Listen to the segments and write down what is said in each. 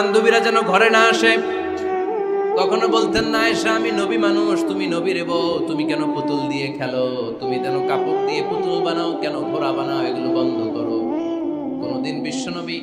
বান্ধবীরা যেন ঘরে না আসে, কখনো বলতেন না আয়েশা আমি নবী মানুষ, তুমি নবীর বউ, তুমি কেন পুতুল দিয়ে খেলো, তুমি কেন কাপড় দিয়ে পুতুল বানাও, কেন ঘোড়া বানাও, এগুলো বন্ধ করো। কোনদিন বিশ্বনবী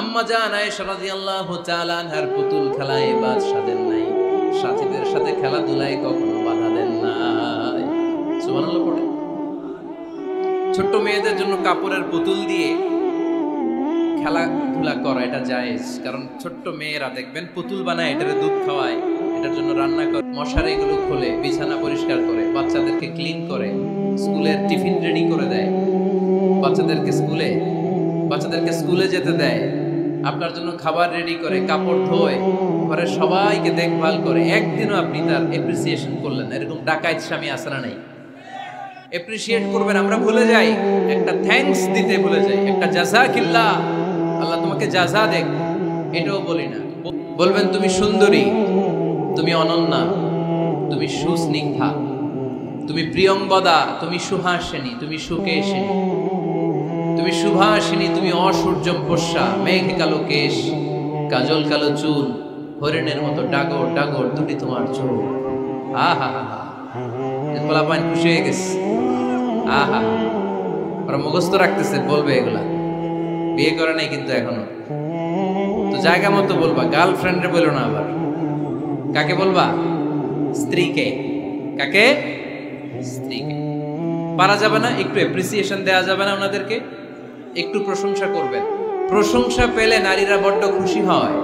আম্মা জান আয়েশা রাদিয়াল্লাহু তাআলা আনহার পুতুল খেলায় বাদ সাধেন নাই, সাথীদের সাথে খেলাধুলায় কখনো বাধা দেন নাই। সুবহানাল্লাহ পড়ে। ছোট্ট মেয়েদের জন্য কাপড়ের পুতুল দিয়ে খেলাধুলা করা এটা জায়েজ, কারণ ছোট্ট মেয়েরা দেখবেন পুতুল বানায়, এটারে দুধ খাওয়ায়, এটার জন্য রান্না করে, মশারি গুলো খোলে, বিছানা পরিষ্কার করে, বাচ্চাদেরকে ক্লিন করে, স্কুলের টিফিন রেডি করে দেয়, বাচ্চাদেরকে স্কুলে যেতে দেয়, আপনার জন্য খাবার রেডি করে, কাপড় ধোয়, ঘরের সবাইকে দেখভাল করে। একদিনও আপনি তার এপ্রিসিয়েশন করলেন, এরকম ডাকাইত স্বামী আছে না নাই? এপ্রিসিয়েট করবেন, আমরা ভুলে যাই, একটা থ্যাঙ্কস দিতে ভুলে যাই, একটা জাযাকিল্লাহ, আল্লাহ তোমাকে জাযা দেখ, এটাও বলি না। বলবেন তুমি সুন্দরী, তুমি অনন্যা, তুমি সুস্নিগ্ধা, তুমি প্রিয়ঙ্গদা, তুমি সুহাসিনী, তুমি সুকেশিনী, তুমি সুভাষিনী, তুমি অসূর্যম পোষ্যা, মেঘ কালো কেশ, কাজল কালো চুল, হরিণের মতো ডাগর ডাগর দুটি তোমার চোখ। আহা হা হা, পোলাপান খুশি হয়ে গেছে। আহা, ওরা মুখস্থ রাখতেছে, বলবে এগুলা, বিয়ে করে নাই কিন্তু এখনো। তো জায়গা মতো বলবা, গার্লফ্রেন্ডে বলো না। আবার কাকে বলবা? স্ত্রীকে। কাকে? স্ত্রীকে। পারা যাবে না? একটু এপ্রিসিয়েশন দেওয়া যাবে না? ওনাদেরকে একটু প্রশংসা করবেন। প্রশংসা পেলে নারীরা বড্ড খুশি হয়।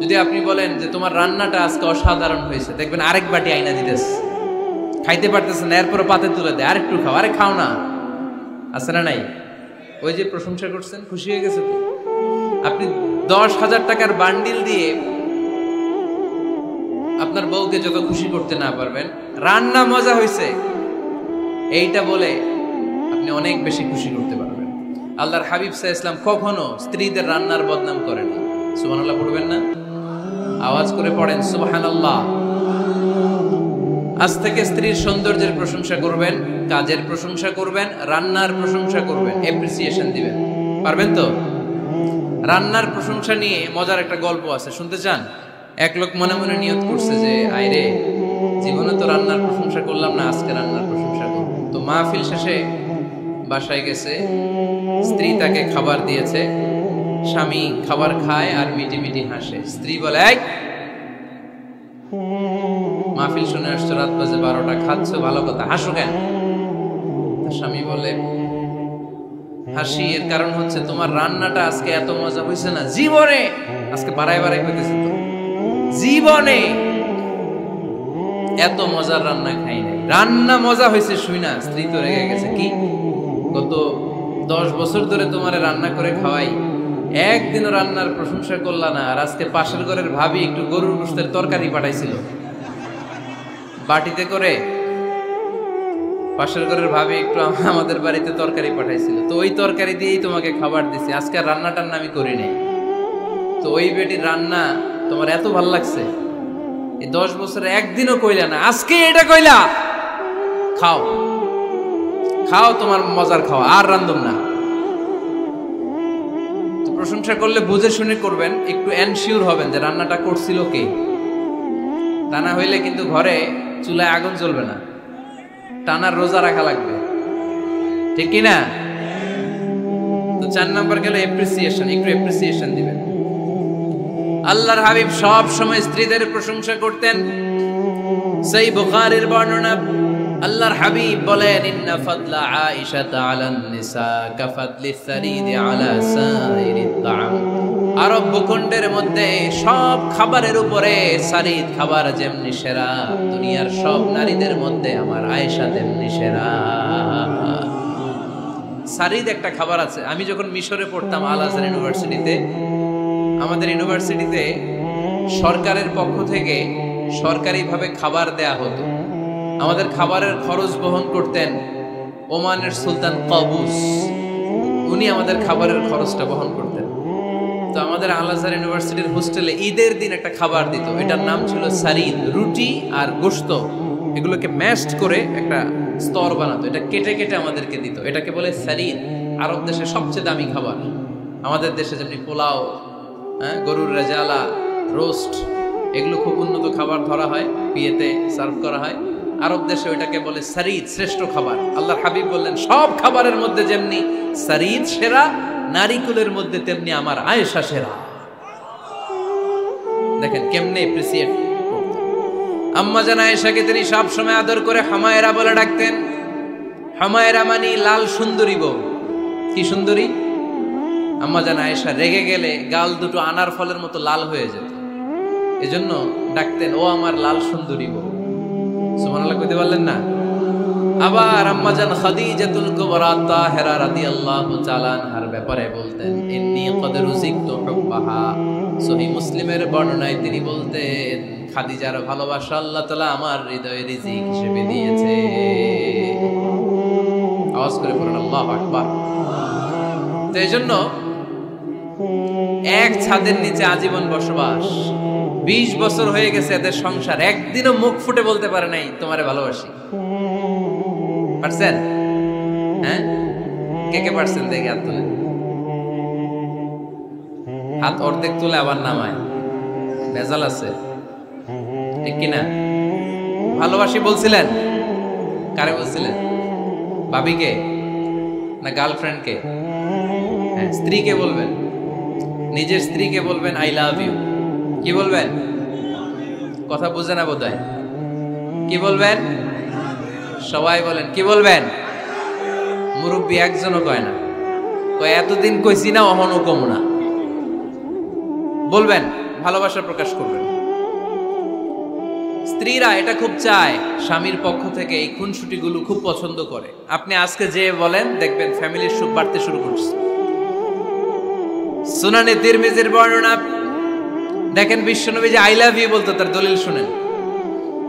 যদি আপনি বলেন যে তোমার রান্নাটা আজকে অসাধারণ হয়েছে, দেখবেন আরেক বাটি আইনা দিতেছে, খাইতে পারতেছে না, এরপর পাতে তুলে দেয়, আরেকটু খাও, আরে খাও না, আছে না নাই? ওই যে প্রশংসা করছেন, খুশি হয়ে গেছে তো। আপনি 10,000 টাকার বান্ডিল দিয়ে আপনার বউকে যত খুশি করতে না পারবেন, রান্না মজা হয়েছে এইটা বলে আপনি অনেক বেশি খুশি করতে পারবেন। আল্লাহর হাবিব সাল্লাল্লাহু আলাইহি ওয়াসাল্লাম কখনো স্ত্রীদের রান্নার বদনাম করেন না। সুবহানাল্লাহ পড়বেন না? আওয়াজ করে পড়েন সুবহানাল্লাহ। আজ থেকে স্ত্রীর সৌন্দর্যের প্রশংসা করবেন, কাজের প্রশংসা করবেন, রান্নার প্রশংসা করবেন, এপ্রিসিয়েশন দিবেন। পারবেন তো? রান্নার প্রশংসা নিয়ে মজার একটা গল্প আছে, শুনতে চান? এক লোক মনে মনে নিয়ত করছে যে আইরে, জীবনে তো রান্নার প্রশংসা করলাম না, আজকে রান্নার প্রশংসা করব। তো মাহফিল শেষে বাসায় গেছে, স্ত্রী তাকে খাবার দিয়েছে, স্বামী খাবার খায় আর মিটি মিটি হাসে। স্ত্রী বলে, এই মাহফিল শুনে আসছো, রাত বাজে 12টা, খাচ্ছ ভালো কথা, হাসো কেন? স্বামী বলে, হাসি এর কারণ হচ্ছে তোমার রান্নাটা আজকে এত মজা হয়েছে না, জীবনে আজকে বাড়াই বাড়াই হইতেছে তো, জীবনে এত মজার রান্না খাই নাই। রান্না মজা হয়েছে শুই না স্ত্রী তো রেগে গেছে, কি গত 10 বছর ধরে তোমারে রান্না করে খাওয়াই, একদিনও রান্নার প্রশংসা করলা না, আর আজকে পাশের ঘরের ভাবি একটু গরুর গোশতের তরকারি পাঠাইছিল বাটিতে করে, পাশের ঘরের ভাবি একটু আমাদের বাড়িতে তরকারি পাঠাইছিল, তো ওই তরকারি দিয়েই তোমাকে খাবার দিছি, আজকে রান্নাটার আমি করি নাই। তো ওই বেটির রান্না তোমার এত ভাল লাগছে, এই 10 বছরে একদিনও কইলা না, আজকে এটা কইলা, খাও খাও, তোমার মজার খাও, আর রান্ধব না। তো প্রশংসা করলে বুঝে শুনে করবেন, একটু এনশিওর হবেন যে রান্নাটা করছিল কে। তা না হইলে কিন্তু ঘরে চুলায় আগুন জ্বলবে না, টানার রোজা রাখা লাগবে, ঠিক কি না? তো 4 নাম্বার গেল এপ্রিসিয়েশন, একটু এপ্রিসিয়েশন দিবেন। আল্লাহর হাবিব সব সময় স্ত্রীদের প্রশংসা করতেন। সেই বুখারীর বর্ণনা, আল্লাহর হাবিব বলেন, ইন্না ফাদলা আয়েশা আলান নিসা কাফাদলিস সারিদি আলা সাইরিত তাআম। আরব ভূখণ্ডের মধ্যে সব খাবারের উপরে সারিদ খাবার যেমনি সেরা, দুনিয়ার সব নারীদের মধ্যে আমার আয়েশা তেমনি সেরা। সারিদ একটা খাবার আছে। আমি যখন মিশরে পড়তাম আল আজহার ইউনিভার্সিটিতে, আমাদের ইউনিভার্সিটিতে সরকারের পক্ষ থেকে সরকারিভাবে খাবার দেয়া হতো। আমাদের খাবারের খরচ বহন করতেন ওমানের সুলতান কাবুস, উনি আমাদের খাবারের খরচটা বহন করতেন। তো আমাদের আল আজহার ইউনিভার্সিটির হোস্টেলে ঈদের দিন একটা খাবার দিত, এটার নাম ছিল সারিদ। রুটি আর গোশত এগুলোকে ম্যাশড করে একটা স্তর বানাতো, এটা কেটে কেটে আমাদেরকে দিত, এটাকে বলে সারিদ। আরব দেশে সবচেয়ে দামি খাবার। আমাদের দেশে যেমনি পোলাও, হ্যাঁ, গরুর রেজালা, রোস্ট, এগুলো খুব উন্নত খাবার ধরা হয়, বিয়েতে সার্ভ করা হয়। আরব দেশে ওইটাকে বলে সারিদ, শ্রেষ্ঠ খাবার। আল্লাহর হাবিব বললেন সব খাবারের মধ্যে যেমনি সারিদ সেরা, নারীকুলের মধ্যে তেমনি আমার আয়েশা সেরা। দেখেন কেমনে এপ্রিসিয়েট। আম্মা জান আয়েশাকে তিনি সব সময় আদর করে হামায়রা বলে ডাকতেন। হামায়রা মানে লাল সুন্দরী বউ। কি সুন্দরী? আম্মা জান আয়েশা রেগে গেলে গাল দুটো আনার ফলের মতো লাল হয়ে যেত, এজন্য ডাকতেন ও আমার লাল সুন্দরী বউ। সুবহানাল্লাহ কইতে পারলেন না? আবার আম্মা জান খাদিজাতুল কুবরা তাহেরা রাদিয়াল্লাহু তাআলা আনহার ব্যাপারে বলতেন ইন্নী ক্বাদ রুজিকতু হুব্বাহা। সহিহ মুসলিমের বর্ণনায় তিনি বলতেন খাদিজার ভালোবাসা আল্লাহ তাআলা আমার হৃদয়ে রিজিক হিসেবে দিয়েছে। আওয়াজ করে পড়ুন আল্লাহু আকবার। তো এজন্য এক ছাদের নিচে আজীবন বসবাস, 20 বছর হয়ে গেছে এদের সংসার, একদিনও মুখ ফুটে বলতে পারে নাই তোমারে ভালোবাসি। পারছেন? হ্যাঁ, কে কে পারছেন? দেখে হাত তুলে। হাত অর্ধেক তুলে আবার নামায়, ভেজাল আছে, ঠিক কিনা? ভালোবাসি বলছিলেন? কারে বলছিলেন? ভাবিকে না গার্লফ্রেন্ডকে? হ্যাঁ, স্ত্রীকে বলবেন, নিজের স্ত্রীকে বলবেন আই লাভ ইউ। কি বলবেন? কথা বুঝে না বোধহয়। কি বলবেন? সবাই বলেন। কি বলবেন? মুরব্বী একজনও কয় না, কয় এতদিন কইছি না, অহনও কম না। বলবেন, ভালোবাসা প্রকাশ করবেন। স্ত্রীরা এটা খুব চায়, স্বামীর পক্ষ থেকে এই খুনসুটিগুলো খুব পছন্দ করে। আপনি আজকে যে বলেন, দেখবেন ফ্যামিলির সুখ বাড়তে শুরু করছে। সুনানে তিরমিজির বর্ণনা দেখেন, বিশ্বনবী যে আই লাভ ইউ বলতো তার দলিল শুনেন।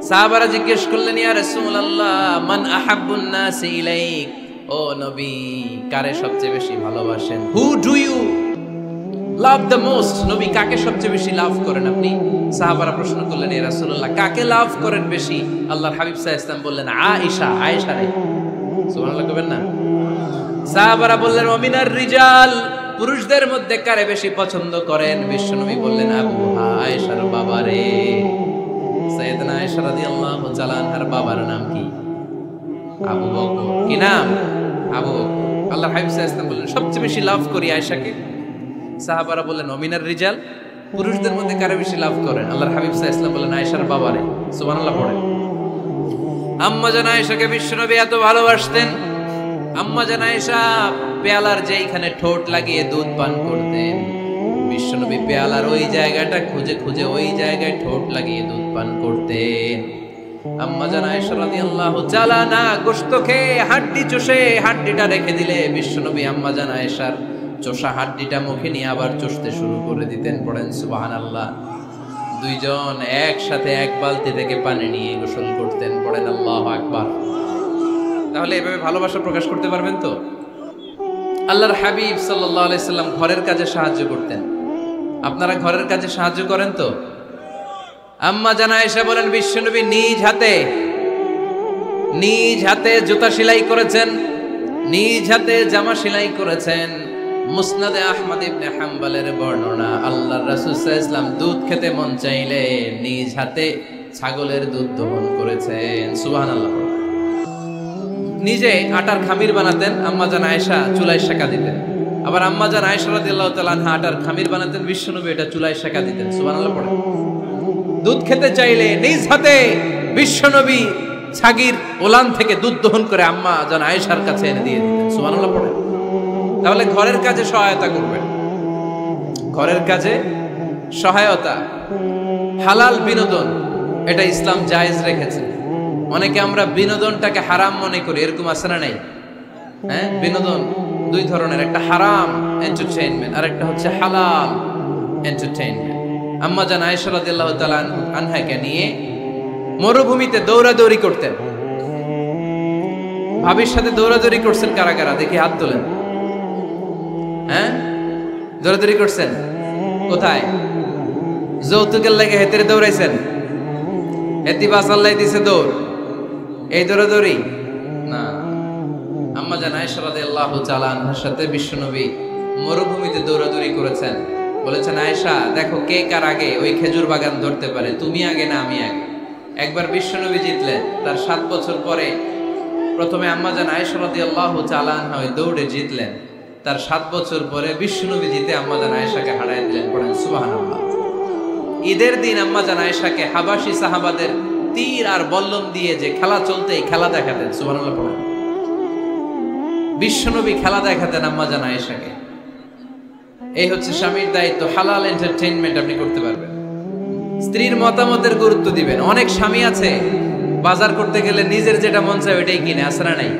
সাহাবারা জিজ্ঞেস করলেন ইয়া রাসূলুল্লাহ মান আহাব্বুন নাস ইলাইক, ও নবী কারে সবচেয়ে বেশি ভালোবাসেন? Who do you love the most? নবী কাকে সবচেয়ে বেশি লাভ করেন আপনি? সাহাবারা প্রশ্ন করলেন ইয়া রাসূলুল্লাহ কাকে লাভ করেন বেশি? আল্লাহর হাবিব সাল্লাল্লাহু আলাইহি ওয়াসাল্লাম বললেন আয়েশা, আয়েশা রে। সুবহানাল্লাহ কইবেন না? সাহাবারা বললেন ওমিনার রিজাল, পুরুষদের মধ্যে কারে বেশি পছন্দ করেন? বিশ্বনবী বললেন আবুহা, আয়েশার বাবা রে। সাইয়েদনা আয়েশা রাদিয়াল্লাহু তাআলা আনহার বাবার নাম কি? আবু বকর। কি নাম? আবু বকর। আল্লাহর হাবিব সাল্লাল্লাহু আলাইহি ওয়াসাল্লাম বললেন সবচেয়ে বেশি লাভ করি আয়েশাকে। সাহাবারা বললেন ওমিনার রিজাল, পুরুষদের মধ্যে কারে বেশি লাভ করেন? আল্লাহর হাবিব সাল্লাল্লাহু আলাইহি ওয়াসাল্লাম বললেন আয়েশার বাবা রে। সুবহানাল্লাহ পড়েন। আম্মা জান আয়েশাকে বিশ্বনবী এত ভালোবাসতেন, আম্মা জান আয়েশা পেয়ালার যেইখানে ঠোঁট লাগিয়ে দুধ পান করতেন, বিশ্বনবী পেয়ালার ওই জায়গাটা খুঁজে খুঁজে ওই জায়গায় ঠোঁট লাগিয়ে দুধ পান করতেন। আম্মা জান আয়েশা রাদিয়াল্লাহু তাআলা না গোশত খেয়ে হাড্ডি চষে হাড্ডিটা রেখে দিলে বিশ্বনবী আম্মা জান আয়েশার চষা হাড্ডিটা মুখে নিয়ে আবার চষতে শুরু করে দিতেন। পড়েন সুবহানাল্লাহ। দুইজন একসাথে এক বালতি থেকে পানি নিয়ে গোসল করতেন। পড়েন আল্লাহু আকবার। তাহলে এভাবে ভালোবাসা প্রকাশ করতে পারবেন তো? আল্লাহর হাবিব সাল্লাল্লাহু আলাইহি সাল্লাম ঘরের কাজে সাহায্য করতেন। আপনারা ঘরের কাজে সাহায্য করেন তো? আম্মা জান আয়েশা বলেন বিশ্বনবী নিজ হাতে জুতা সেলাই করেছেন, নিজ হাতে জামা সেলাই করেছেন। মুসনাদে আহমদ ইবনে হাম্বলের বর্ণনা, আল্লাহর রাসূল সাল্লাল্লাহু আলাইহি ওয়াসাল্লাম দুধ খেতে মন চাইলে নিজ হাতে ছাগলের দুধ দহন করেছেন। সুবহানাল্লাহ। নিজে আটার খামির বানাতেন, আম্মা জান আয়েশা চুলায় সেকা দিতেন। আবার আম্মা জান আয়েশা রাদিয়াল্লাহু তাআলা আনহা আটার খামির বানাতেন, বিশ্বনবী এটা চুলায় সেকা দিতেন। সুবহানাল্লাহ পড়ে। দুধ খেতে চাইলে নিজ হাতে বিশ্বনবী ছাগির ওলান থেকে দুধ দহন করে আম্মা জান আয়েশার কাছে এনে দিয়ে দিতেন। সুবহানাল্লাহ পড়ে। তাহলে ঘরের কাজে সহায়তা করবেন। ঘরের কাজে সহায়তা, হালাল বিনোদন, এটা ইসলাম জায়েজ রেখেছে। অনেকে আমরা বিনোদনটাকে হারাম মনে করি, এরকম আছে না নাই? হ্যাঁ, বিনোদন দুই ধরনের, একটা হারাম এন্টারটেইনমেন্ট আর একটা হচ্ছে হালাল এন্টারটেইনমেন্ট। আম্মা জান আয়েশা রাদিয়াল্লাহু তাআলা আনহাকে নিয়ে মরুভূমিতে দৌড়াদৌড়ি করতেন। ভাবির সাথে দৌড়াদৌড়ি করছেন কারা কারা? দেখি হাত তোলেন। হ্যাঁ, দৌড়াদৌড়ি করছেন কোথায়? যৌতুকের লাগে হেতেরে দৌড়াইছেন? হেতি বাসাল্লাই দিছে দৌড়, এই দৌড়াদৌড়ি না। আম্মা জান আয়েশা রাদিয়াল্লাহু তাআলা আনহার সাথে বিশ্বনবী মরুভূমিতে দৌড়াদৌড়ি করেছেন। বলেছেন আয়েশা দেখো কে কার আগে ওই খেজুর বাগান ধরতে পারে, তুমি আগে না আমি আগে। একবার বিশ্বনবী জিতলেন, তার 7 বছর পরে প্রথমে আম্মাজান আয়েশা রাদিয়াল্লাহু তাআলা আনহা ওই দৌড়ে জিতলেন। তার 7 বছর পরে বিশ্বনবী জিতে আম্মাজান আয়েশাকে হারায় দিলেন। পড়েন সুবহানাল্লাহ। ঈদের দিন আম্মাজান আয়েশাকে হাবাসি সাহাবাদের তীর আর বল্লম দিয়ে যে খেলা চলতে এই খেলা দেখাতেন। সুবহানাল্লাহ পড়েন। বিশ্বনবী খেলা দেখাতেন আম্মাজান আয়েশাকে। এই হচ্ছে স্বামীর দায়িত্ব, হালাল এন্টারটেইনমেন্ট আপনি করতে পারবেন। স্ত্রীর মতামতের গুরুত্ব দিবেন। অনেক স্বামী আছে বাজার করতে গেলে নিজের যেটা মন চায় ওইটাই কিনে, আসরা নাই।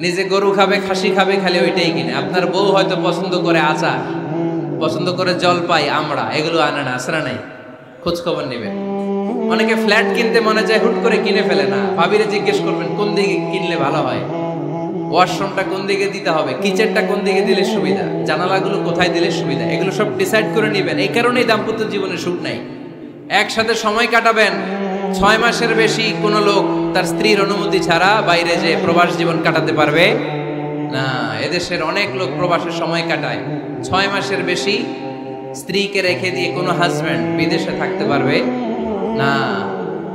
নিজে গরু খাবে, খাসি খাবে, খালি ওইটাই কিনে। আপনার বউ হয়তো পছন্দ করে আচার, পছন্দ করে জলপাই, আমড়া, এগুলো আনে না, আসরা নাই। খোঁজ খবর নেবেন। অনেকে ফ্ল্যাট কিনতে মনে চায়, হুট করে কিনে ফেলে না। ভাবিরে জিজ্ঞেস করবেন কোন দিকে কিনলে ভালো হয়, ওয়াশরুমটা কোন দিকে দিতে হবে, কিচেনটা কোন দিকে দিলে সুবিধা, জানালাগুলো কোথায় দিলে সুবিধা, এগুলো সব ডিসাইড করে নেবেন। এই কারণেই দাম্পত্য জীবনে সুখ নাই। একসাথে সময় কাটাবেন, 6 মাসের বেশি কোনো লোক তার স্ত্রীর অনুমতি ছাড়া বাইরে যে প্রবাস জীবন কাটাতে পারবে না। এদেশের অনেক লোক প্রবাসে সময় কাটায়, 6 মাসের বেশি স্ত্রীকে রেখে দিয়ে কোনো হাজব্যান্ড বিদেশে থাকতে পারবে না।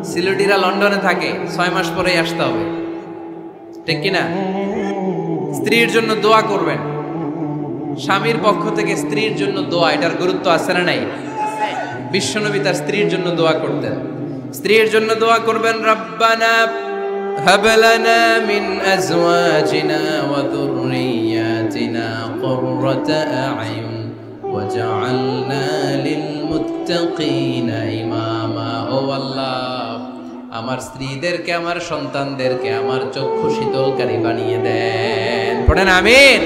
সিলেটিরা লন্ডনে থাকে, 6 মাস পরেই আসতে হবে, ঠিক কিনা? স্ত্রীর জন্য দোয়া করবেন। স্বামীর পক্ষ থেকে স্ত্রীর জন্য দোয়া, এটার গুরুত্ব আছে না নাই? বিশ্বনবী তার স্ত্রীর জন্য দোয়া করতেন। স্ত্রীর জন্য দোয়া করবেন, রব্বানা হাব লানা মিন আজওয়াজিনা ওয়া যুররিয়াতিনা কুররাতা আ'য়ুন ওয়াজআলনা লিল মুত্তাকিনা ইমামা। ও আল্লাহ, আমার স্ত্রীদেরকে, আমার সন্তানদেরকে আমার চক্ষু শীতলকারী বানিয়ে দেন। পড়েন আমিন।